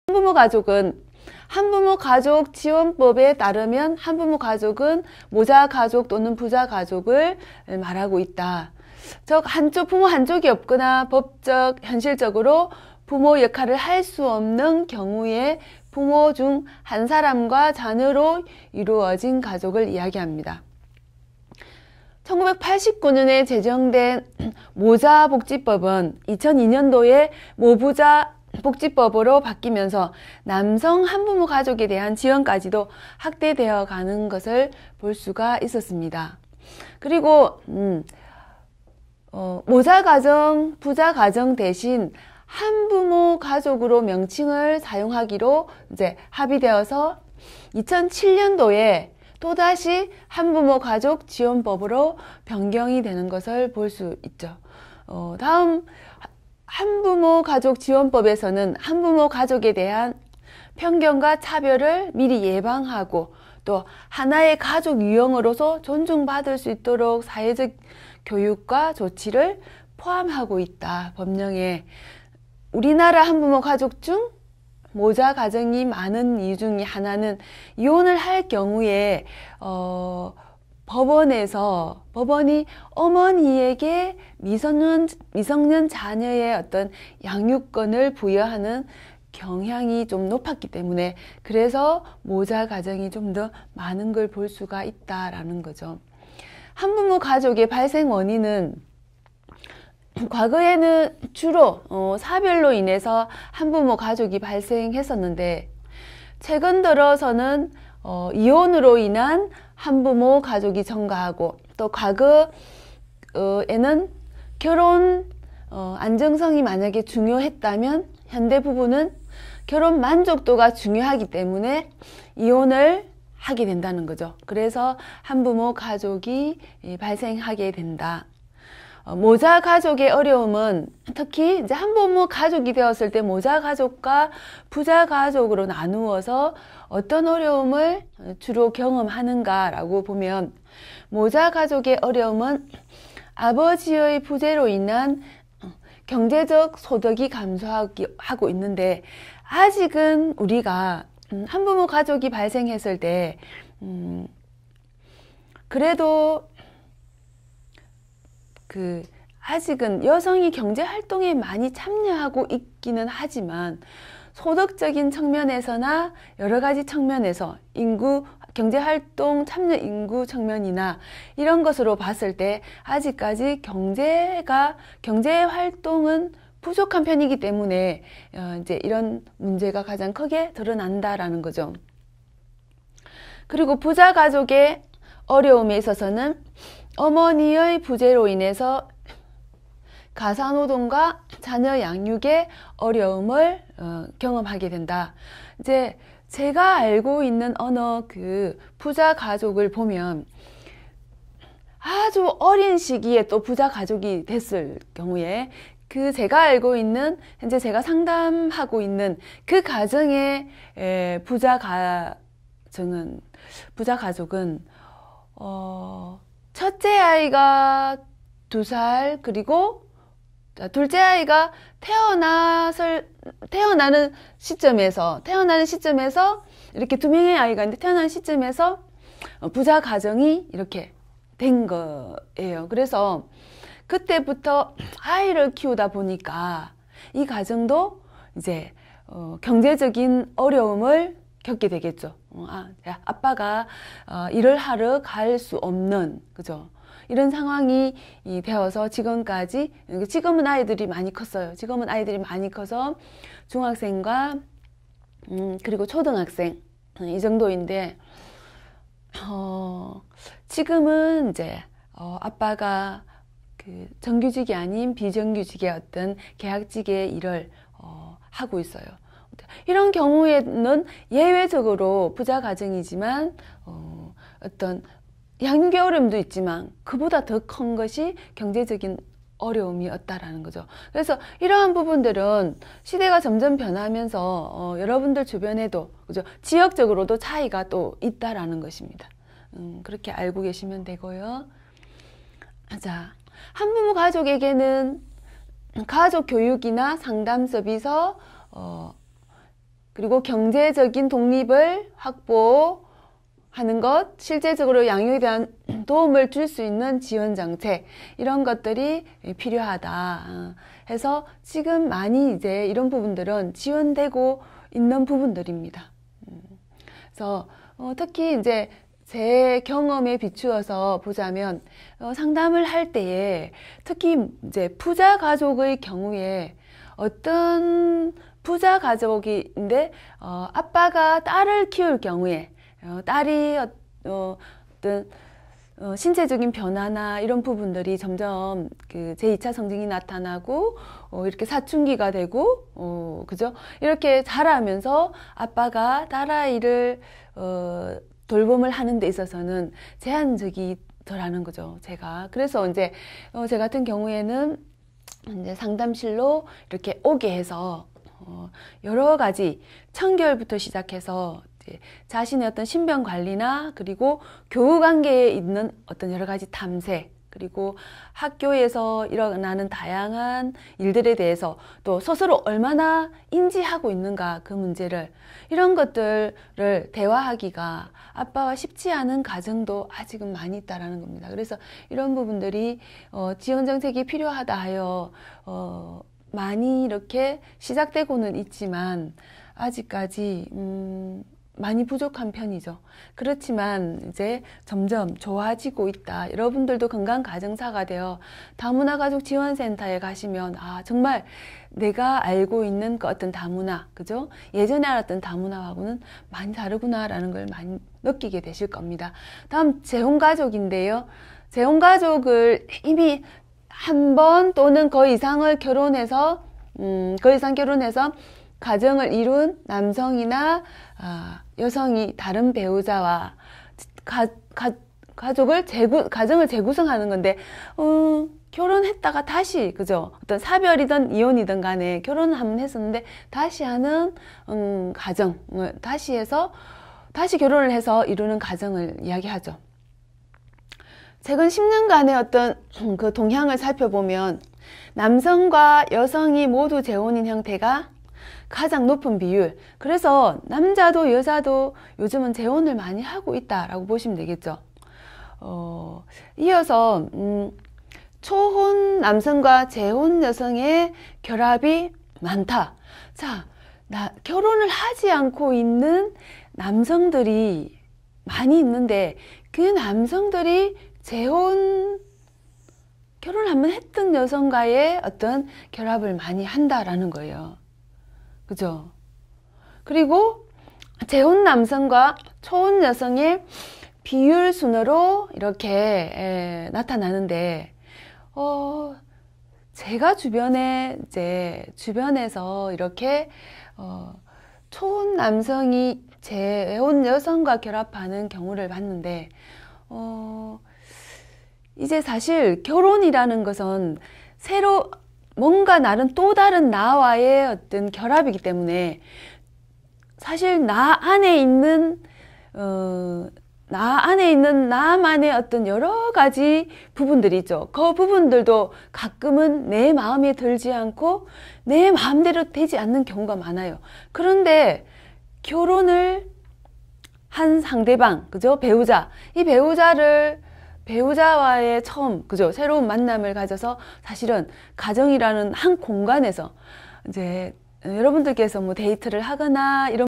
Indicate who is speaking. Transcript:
Speaker 1: 한부모 가족은 한부모 가족 지원법에 따르면 한부모 가족은 모자 가족 또는 부자 가족을 말하고 있다. 즉 부모 한쪽이 없거나 법적, 현실적으로 부모 역할을 할 수 없는 경우에 부모 중 한 사람과 자녀로 이루어진 가족을 이야기합니다. 1989년에 제정된 모자복지법은 2002년도에 모부자 복지법으로 바뀌면서 남성 한부모 가족에 대한 지원까지도 확대되어 가는 것을 볼 수가 있었습니다. 그리고 모자 가정, 부자 가정 대신 한부모 가족으로 명칭을 사용하기로 이제 합의되어서 2007년도에 또다시 한부모 가족 지원법으로 변경이 되는 것을 볼 수 있죠. 다음 한부모 가족 지원법에서는 한부모 가족에 대한 편견과 차별을 미리 예방하고 또 하나의 가족 유형으로서 존중받을 수 있도록 사회적 교육과 조치를 포함하고 있다. 법령에. 우리나라 한부모 가족 중 모자 가정이 많은 이유 중에 하나는 이혼을 할 경우에 법원이 어머니에게 미성년 자녀의 어떤 양육권을 부여하는 경향이 좀 높았기 때문에 그래서 모자 가정이 좀 더 많은 걸 볼 수가 있다라는 거죠. 한부모 가족의 발생 원인은 과거에는 주로 사별로 인해서 한부모 가족이 발생했었는데 최근 들어서는 이혼으로 인한 한부모 가족이 증가하고 또 과거에는 결혼 안정성이 만약에 중요했다면 현대 부부는 결혼 만족도가 중요하기 때문에 이혼을 하게 된다는 거죠. 그래서 한부모 가족이 발생하게 된다. 모자 가족의 어려움은 특히 이제 한부모 가족이 되었을 때 모자 가족과 부자 가족으로 나누어서 어떤 어려움을 주로 경험하는가라고 보면 모자 가족의 어려움은 아버지의 부재로 인한 경제적 소득이 감소하고 있는데 아직은 우리가 한부모 가족이 발생했을 때 그래도 아직은 여성이 경제 활동에 많이 참여하고 있기는 하지만 소득적인 측면에서나 여러 가지 측면에서 경제 활동 참여 인구 측면이나 이런 것으로 봤을 때 아직까지 경제 활동은 부족한 편이기 때문에 이제 이런 문제가 가장 크게 드러난다라는 거죠. 그리고 부자 가족의 어려움에 있어서는 어머니의 부재로 인해서 가사노동과 자녀 양육의 어려움을 경험하게 된다. 이제 제가 알고 있는 어느 부자 가족을 보면 아주 어린 시기에 또 부자 가족이 됐을 경우에 제가 알고 있는 현재 제가 상담하고 있는 그 가정의 부자 가족은 첫째 아이가 2살 그리고 둘째 아이가 태어나는 시점에서 이렇게 2명의 아이가 있는데 태어나는 시점에서 부자 가정이 이렇게 된 거예요. 그래서 그때부터 아이를 키우다 보니까 이 가정도 이제 경제적인 어려움을 겪게 되겠죠. 아빠가 일을 하러 갈 수 없는, 그죠? 이런 상황이 되어서 지금은 아이들이 많이 컸어요. 지금은 아이들이 많이 커서 중학생과 그리고 초등학생 이 정도인데 지금은 이제 아빠가 정규직이 아닌 비정규직의 어떤 계약직의 일을 하고 있어요. 이런 경우에는 예외적으로 부자 가정이지만 어떤 양육의 어려움도 있지만 그보다 더 큰 것이 경제적인 어려움이었다라는 거죠. 그래서 이러한 부분들은 시대가 점점 변하면서 여러분들 주변에도 그죠? 지역적으로도 차이가 또 있다라는 것입니다. 그렇게 알고 계시면 되고요. 자, 한부모 가족에게는 가족 교육이나 상담 서비스 그리고 경제적인 독립을 확보하는 것, 실제적으로 양육에 대한 도움을 줄 수 있는 지원 정책, 이런 것들이 필요하다 해서 지금 많이 이제 이런 부분들은 지원되고 있는 부분들입니다. 그래서 특히 이제 제 경험에 비추어서 보자면 상담을 할 때에 특히 이제 부자 가족의 경우에 어떤 부자 가족인데 아빠가 딸을 키울 경우에 딸이 어떤 신체적인 변화나 이런 부분들이 점점 그 제2차 성징이 나타나고 이렇게 사춘기가 되고 그죠? 이렇게 자라면서 아빠가 딸아이를 돌봄을 하는 데 있어서는 제한적이 덜하는 거죠. 그래서 이제 제 같은 경우에는 이제 상담실로 이렇게 오게 해서 여러 가지 청결부터 시작해서 이제 자신의 어떤 신변 관리나 그리고 교우 관계에 있는 어떤 여러 가지 탐색, 그리고 학교에서 일어나는 다양한 일들에 대해서 또 스스로 얼마나 인지하고 있는가, 그 문제를, 이런 것들을 대화하기가 아빠와 쉽지 않은 가정도 아직은 많이 있다라는 겁니다. 그래서 이런 부분들이 지원 정책이 필요하다 하여 많이 이렇게 시작되고는 있지만 아직까지 많이 부족한 편이죠. 그렇지만 이제 점점 좋아지고 있다. 여러분들도 건강가정사가 되어 다문화가족지원센터에 가시면 정말 내가 알고 있는 그 어떤 다문화, 그죠? 예전에 알았던 다문화하고는 많이 다르구나라는 걸 많이 느끼게 되실 겁니다. 다음 재혼가족인데요. 재혼가족을 이미 한 번 또는 그 이상을 결혼해서 가정을 이룬 남성이나 여성이 다른 배우자와 가정을 재구성하는 건데 결혼했다가 다시, 그죠? 어떤 사별이든 이혼이든 간에 결혼을 한번 했었는데 다시 하는 가정을 다시 결혼을 해서 이루는 가정을 이야기하죠. 최근 10년간의 어떤 그 동향을 살펴보면 남성과 여성이 모두 재혼인 형태가 가장 높은 비율. 그래서 남자도 여자도 요즘은 재혼을 많이 하고 있다라고 보시면 되겠죠. 이어서 초혼 남성과 재혼 여성의 결합이 많다. 자, 결혼을 하지 않고 있는 남성들이 많이 있는데 그 남성들이 결혼을 한번 했던 여성과의 어떤 결합을 많이 한다라는 거예요. 그죠? 그리고 재혼 남성과 초혼 여성의 비율 순으로 이렇게 나타나는데, 제가 주변에서 이렇게 초혼 남성이 재혼 여성과 결합하는 경우를 봤는데, 이제 사실 결혼이라는 것은 새로 뭔가 나는 또 다른 나와의 어떤 결합이기 때문에 사실 나 안에 있는 나만의 어떤 여러 가지 부분들이 있죠. 그 부분들도 가끔은 내 마음에 들지 않고 내 마음대로 되지 않는 경우가 많아요. 그런데 결혼을 한 상대방, 그죠? 이 배우자와의 처음, 그죠? 새로운 만남을 가져서 사실은 가정이라는 한 공간에서 이제 여러분들께서 뭐 데이트를 하거나 이런